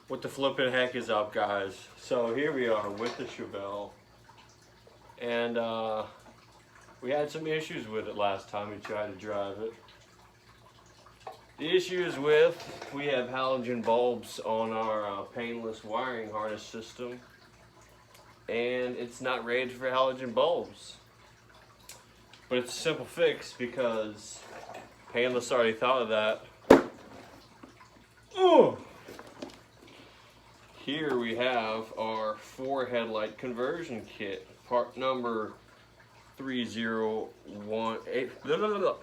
What the flippin' heck is up, guys? So here we are with the Chevelle, and we had some issues with it last time we tried to drive it. The issue is we have halogen bulbs on our painless wiring harness system, and it's not rated for halogen bulbs. But it's a simple fix because painless already thought of that. Oh! Here we have our 4 headlight conversion kit, part number 3018.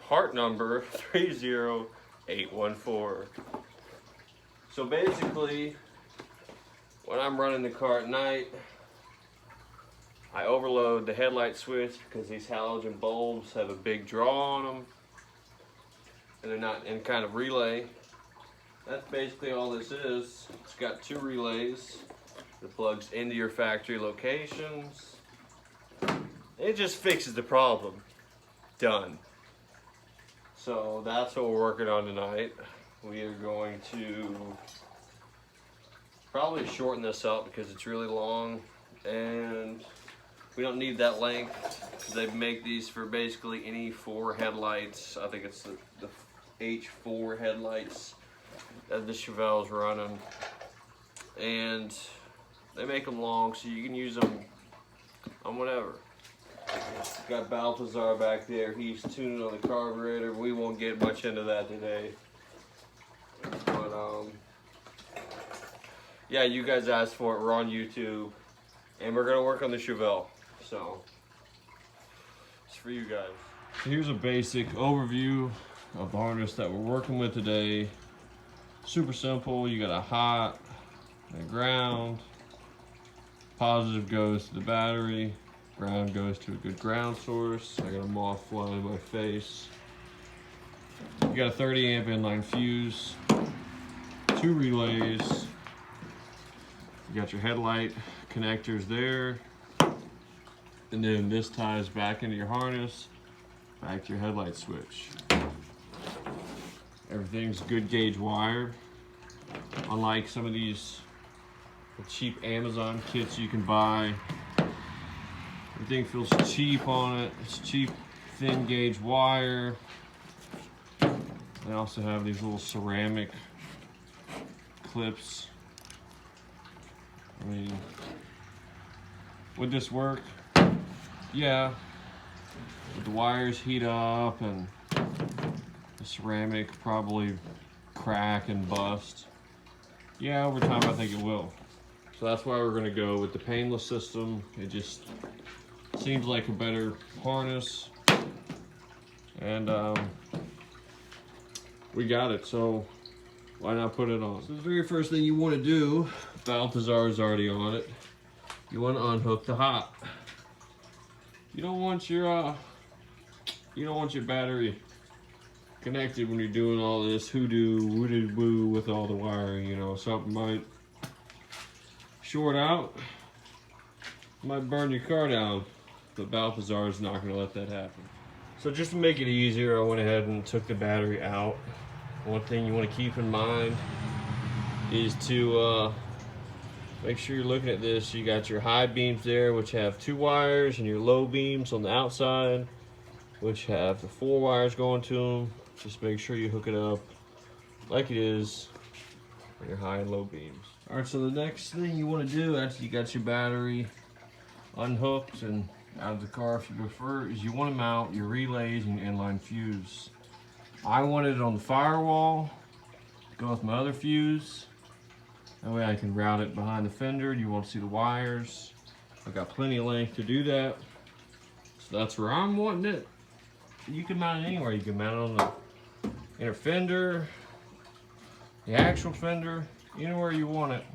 Part number 30814. So basically, when I'm running the car at night, I overload the headlight switch because these halogen bulbs have a big draw on them, and they're not in kind of relay. That's basically all this is. It's got 2 relays that plugs into your factory locations. It just fixes the problem. Done. So that's what we're working on tonight. We are going to probably shorten this up because it's really long, and we don't need that length. They make these for basically any 4 headlights. I think it's the H4 headlights that the Chevelle's running, and they make them long so you can use them on whatever. Got Balthazar back there, he's tuning on the carburetor. We won't get much into that today, but yeah, you guys asked for it. We're on YouTube, and we're gonna work on the Chevelle, so it's for you guys. Here's a basic overview of the harness that we're working with today. Super simple. You got a hot and a ground. Positive goes to the battery, ground goes to a good ground source. I got a moth flying in my face. You got a 30 amp inline fuse, 2 relays. You got your headlight connectors there, and then this ties back into your harness, back to your headlight switch. Everything's good gauge wire. Unlike some of these cheap Amazon kits you can buy, everything feels cheap on it. It's cheap thin gauge wire. They also have these little ceramic clips. I mean, would this work? Yeah. Would the wires heat up and the ceramic probably crack and bust? Yeah, over time I think it will. So that's why we're gonna go with the painless system. It just seems like a better harness, and we got it, so why not put it on? So the very first thing you want to do, Balthazar is already on it, you want to unhook the hot. You don't want your battery connected when you're doing all this hoodoo, woo with all the wiring. You know, something might short out, might burn your car down, but Balthazar is not going to let that happen. So just to make it easier, I went ahead and took the battery out. One thing you want to keep in mind is to make sure you're looking at this. You got your high beams there, which have 2 wires, and your low beams on the outside, which have the 4 wires going to them. Just make sure you hook it up like it is on your high and low beams. All right, so the next thing you want to do after you got your battery unhooked and out of the car, if you prefer, is you want to mount your relays and your inline fuse. I wanted it on the firewall to go with my other fuse. That way I can route it behind the fender. You won't see the wires. I've got plenty of length to do that. So that's where I'm wanting it. You can mount it anywhere. You can mount it on the inner fender, the actual fender, anywhere you want it.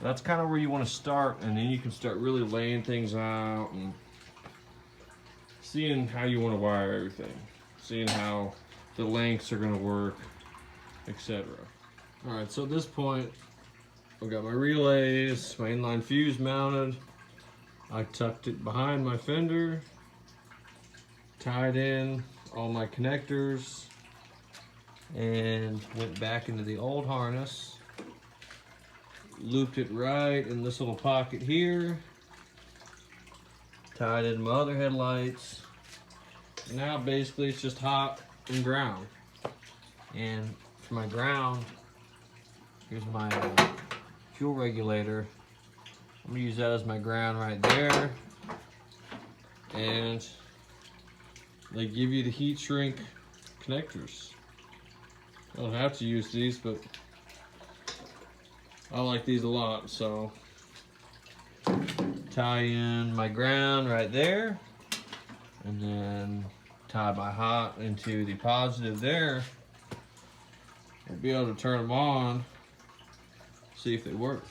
That's kind of where you want to start, and then you can start really laying things out and seeing how you want to wire everything, seeing how the lengths are going to work, etc. All right, so at this point, I've got my relays, my inline fuse mounted. I tucked it behind my fender, tied in all my connectors, and went back into the old harness, looped it right in this little pocket here, tied in my other headlights. Now basically it's just hot and ground. And for my ground, here's my fuel regulator. I'm gonna use that as my ground right there. And they give you the heat shrink connectors. I don't have to use these, but I like these a lot, so tie in my ground right there, and then tie my hot into the positive there. We'll be able to turn them on, see if they work.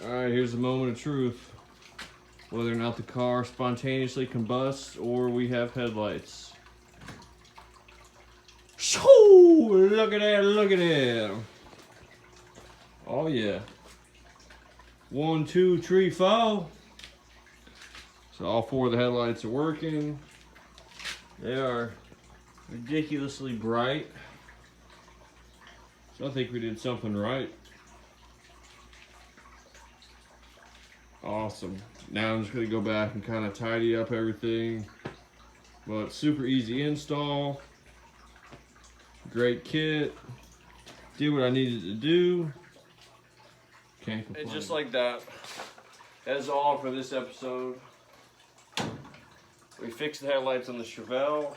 Alright, here's the moment of truth. Whether or not the car spontaneously combusts or we have headlights. Shoo! Look at that, look at that. Oh yeah. 1, 2, 3, 4. So all 4 of the headlights are working. They are ridiculously bright. So I think we did something right. Awesome. Now I'm just going to go back and kind of tidy up everything. Well, it's super easy install. Great kit. Did what I needed to do. Can't complain. And just like that, that is all for this episode. We fixed the headlights on the Chevelle.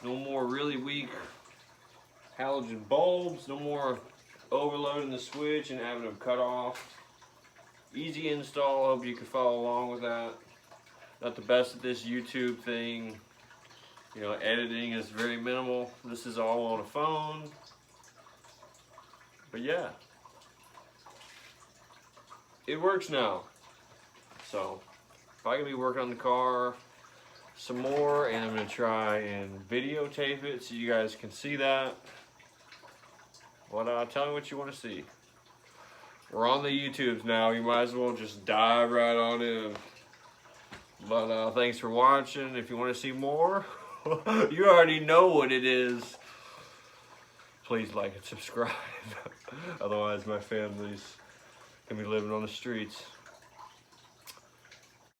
No more really weak halogen bulbs. No more overloading the switch and having them cut off. Easy install. Hope you can follow along with that. Not the best at this YouTube thing. You know, editing is very minimal. This is all on a phone. But yeah, it works now. So if I can be working on the car some more, and I'm gonna try and videotape it so you guys can see that. But tell me what you want to see. We're on the YouTubes now. You might as well just dive right on in. But thanks for watching. If you want to see more, you already know what it is. Please like and subscribe. Otherwise, my family's gonna be living on the streets.